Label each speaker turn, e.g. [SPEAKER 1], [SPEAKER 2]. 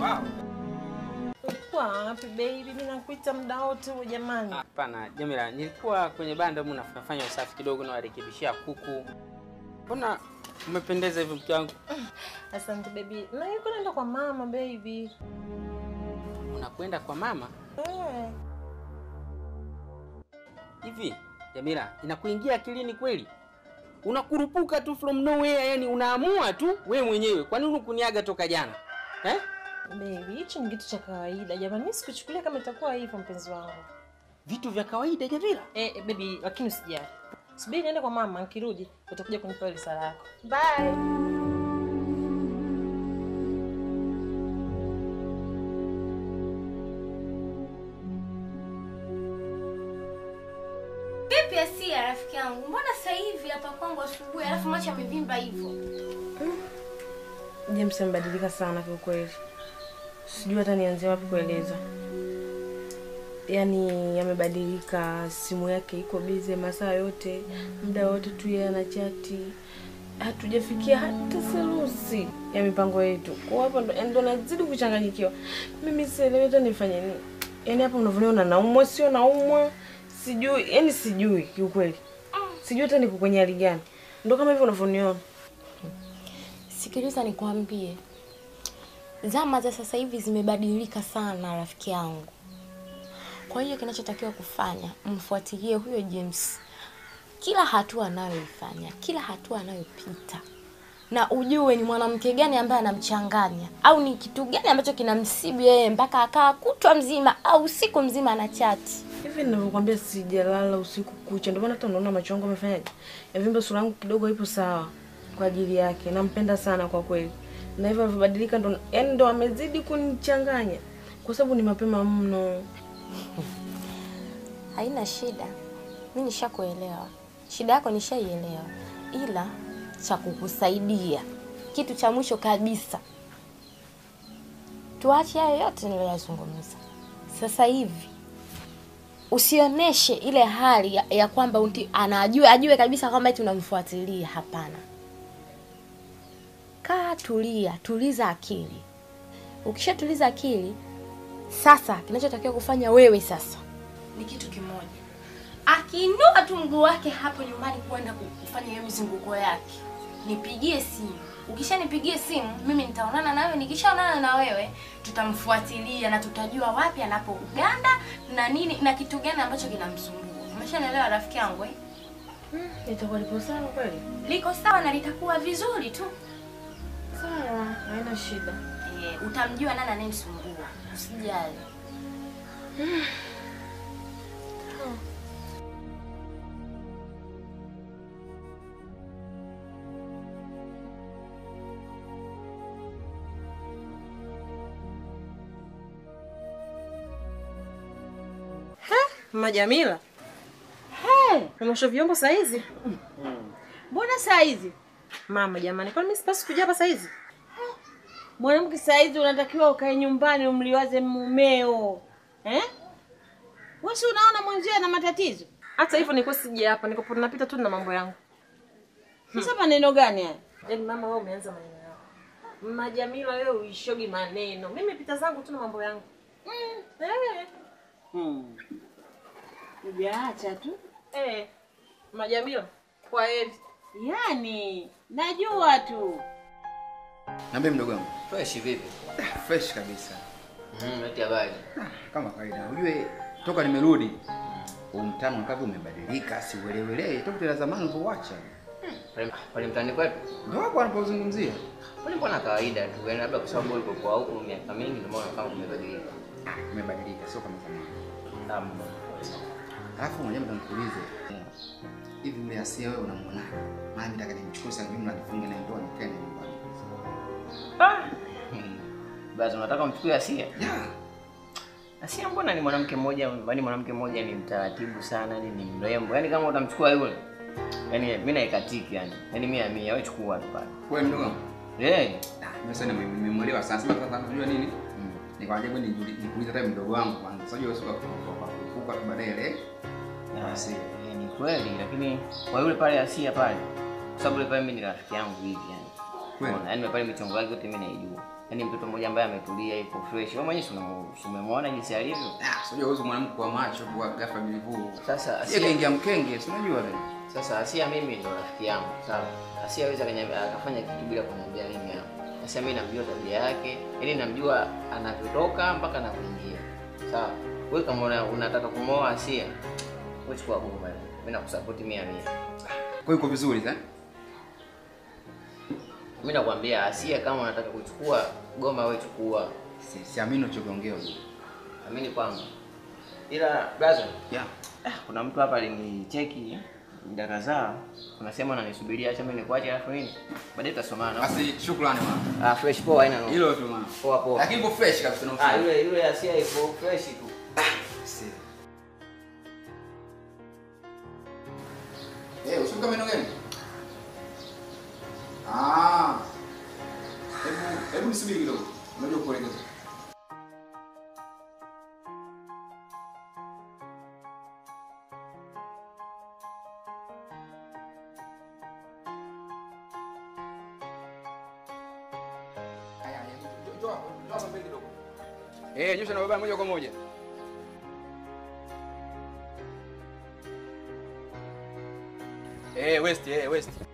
[SPEAKER 1] Wow.
[SPEAKER 2] Wapi baby, mimi nakuita muda wote huo jamani.
[SPEAKER 1] Hapana, Jamila, nilikuwa kwenye banda huko nafanya usafi kidogo na warekebishia kuku. Mbona umependeza hivi mke wangu?
[SPEAKER 2] Asante baby. Na yuko naenda kwa mama baby.
[SPEAKER 1] Unakwenda kwa mama? Hivi, Jamila, inakuingia akilini kweli? Unakurupuka tu from nowhere, yani unaamua tu wewe mwenyewe. Kwa nini ukuniaga toka jana?
[SPEAKER 2] Baby, hicho ni kitu cha kawaida. Jamani, mimi sikuchukulia kama itakuwa hivyo mpenzi wangu.
[SPEAKER 1] Vitu vya kawaida Jamila?
[SPEAKER 2] Baby, lakini usijali. Subiri niende kwa mama, nikirudi utakuja kunipa risala yako. Bye.
[SPEAKER 3] Vipi Asia rafiki yangu? Mbona sasa hivi hapa kwangu asubuhi alafu macho yamevimba hivyo?
[SPEAKER 2] James amebadilika sana kwa kweli. Sijui hata nianze wapi kueleza. Yaani yamebadilika, simu yake iko busy masaa yote, muda wote tu yeye anachati. Hatujafikia hata selusi ya mipango yetu. Kwa hapo ndo nazidi kuchanganyikiwa. Mimi sielewi hata nifanye nini. Yaani hapa unavyoniona naumwa sio naumwa. Sijui, yaani sijui kiukweli. Sijui hata niko kwenye hali gani. Ndio kama hivyo unavyoniona.
[SPEAKER 3] Sikiliza nikwambie. Zama za sasa hivi zimebadilika sana rafiki yangu. Kwa hiyo kinachotakiwa kufanya, mfuatilie huyo James. Kila hatua anayoifanya, kila hatua anayopita. Na ujue ni mwanamke gani ambaye anamchanganya au ni kitu gani ambacho kinamsibu yeye mpaka akaa kutwa mzima au usiku mzima anachati.
[SPEAKER 2] Hivi ninavyokuambia sijalala usiku kucha. Ndio maana hata unaona macho yangu yamefanyaje? Yavimba sura yangu kidogo ipo sawa kwa ajili yake. Nampenda sana kwa kweli. Na hivyo vibadilika ndo yaani ndo amezidi kunichanganya. Kwa sababu ni mapema mno.
[SPEAKER 3] Haina shida. Mimi nishakuelewa. Shida yako nishaielewa. Ila cha kukusaidia. Kitu cha mwisho kabisa. Tuache hayo yote niliyozungumza. Sasa hivi usioneshe ile hali ya kwamba ajue kabisa kwamba eti unamfuatilia, hapana. Kaa tulia, tuliza akili. Ukishatuliza akili, sasa kinachotakiwa kufanya wewe sasa ni kitu kimoja. Akiinua tu mguu wake hapo nyumbani kwenda kufanya hiyo mizunguko yake, nipigie simu. Ukishanipigie simu, mimi nitaonana na wewe. Nikishaonana na wewe, tutamfuatilia na tutajua wapi anapoganda na nini na kitu gani ambacho kinamsumbua. Umeshanielewa rafiki yangu?
[SPEAKER 2] Itakuwa lipo sawa kweli?
[SPEAKER 3] Liko sawa na litakuwa vizuri tu.
[SPEAKER 2] Sawa, haina shida.
[SPEAKER 3] Utamjua nani anayemsumbua. Usijali.
[SPEAKER 2] Mama Jamila. Unasho vyombo saa hizi?
[SPEAKER 4] Mbona saa hizi?
[SPEAKER 2] Mama jamani, kwani mimi sipaswi kuja hapa saa hizi?
[SPEAKER 4] Mwanamke saa hizi unatakiwa ukae nyumbani umliwaze mumeo. Wewe si unaona mwanzio na matatizo?
[SPEAKER 2] Hata hivyo niko sije hapa, niko napita tu na mambo yangu.
[SPEAKER 4] Sasa maneno gani haya?
[SPEAKER 2] Yaani mama wewe umeanza maneno yako. Mama Jamila wewe uishogi maneno. Mimi pita zangu tu na mambo yangu.
[SPEAKER 4] Ujaacha tu.
[SPEAKER 2] Mama Jamila, kwa heri.
[SPEAKER 4] Yaani, najua tu.
[SPEAKER 5] Niambie mdogo wangu.
[SPEAKER 1] Fresh vipi?
[SPEAKER 5] Fresh kabisa.
[SPEAKER 1] Eti habari.
[SPEAKER 5] Kama kawaida. Unajue toka nimerudi. Mtano mkavu umebadilika, siuelewele. Toka tena zamani ulipoacha.
[SPEAKER 1] Pale mtani kwetu.
[SPEAKER 5] Ndio hapo anapozungumzia.
[SPEAKER 1] Pale mbona kawaida tu, yaani labda kwa sababu uliko kwa huko miaka mingi ndio maana kama umebadilika.
[SPEAKER 5] Umebadilika sio kama zamani.
[SPEAKER 1] Naam.
[SPEAKER 5] Alafu mwenyewe mtanikuulize. Hivi yule Asia wewe unamwona? Maana nataka nimchukue sasa jumla nifunge na ndoa nikae na nyumbani.
[SPEAKER 1] Basi unataka umchukue Asia?
[SPEAKER 5] Yeah.
[SPEAKER 1] Asia mbona ni mwanamke mmoja, ni mtaratibu sana, ni mrembo. Yaani kama utamchukua yule, yaani mimi naikatiki yani. Yaani mimi wewe chukua tu pale.
[SPEAKER 5] Wewe mdogo wangu.
[SPEAKER 1] Mimi
[SPEAKER 5] sasa nimemwelewa sana. Sema sasa unajua nini? Nikawaje nikuuliza hata mdogo wangu kwanza. Sasa wewe usiku kwa baadaye
[SPEAKER 1] Asia. Ni kweli, lakini kwa yule pale Asia pale, kwa sababu yule pale mimi ni rafiki yangu hivi yani. Yaani pale michongo yake yote mimi naijua. Yaani mtoto mmoja ambaye ametulia yuko fresh. Wewe mwenyewe umemwona jinsi alivyo?
[SPEAKER 5] Sio huyo mwanamke kwa macho kwa ghafla bilivu.
[SPEAKER 1] Sasa
[SPEAKER 5] Asia kaingia mkenge, si unajua wewe.
[SPEAKER 1] Sasa Asia mimi ndo rafiki yangu, sawa? Asia hawezi akafanya kitu bila kuniambia mimi hapo. Sasa mimi namjua tabia yake, yaani namjua anavyotoka mpaka anapoingia. Sawa? Wewe kama unataka kumwoa Asia, wewe chukua goma. Mimi nakusupport 100%.
[SPEAKER 5] Kwa hiyo vizuri sana.
[SPEAKER 1] Mimi nakwambia Asia, kama unataka kuchukua goma wewe chukua.
[SPEAKER 5] Siamini unachokiongea wewe.
[SPEAKER 1] Amini kwangu. Ila brother,
[SPEAKER 5] Yeah.
[SPEAKER 1] Kuna mtu hapa alinicheki muda kadhaa, unasema unanisubiria, acha mimi nikuache alafu nini? Baadaye tutasomana.
[SPEAKER 5] Basi shukrani bwana.
[SPEAKER 1] Fresh poa haina noma.
[SPEAKER 5] Hilo tu mama.
[SPEAKER 1] Poa.
[SPEAKER 5] Lakini ipo fresh kabisa na
[SPEAKER 1] Yule Asia ipo fresh tu.
[SPEAKER 5] Usuka meno gani? Hebu nisubiri kidogo. Unajua kuelekeza. Nyosha na baba moja kwa moja. West.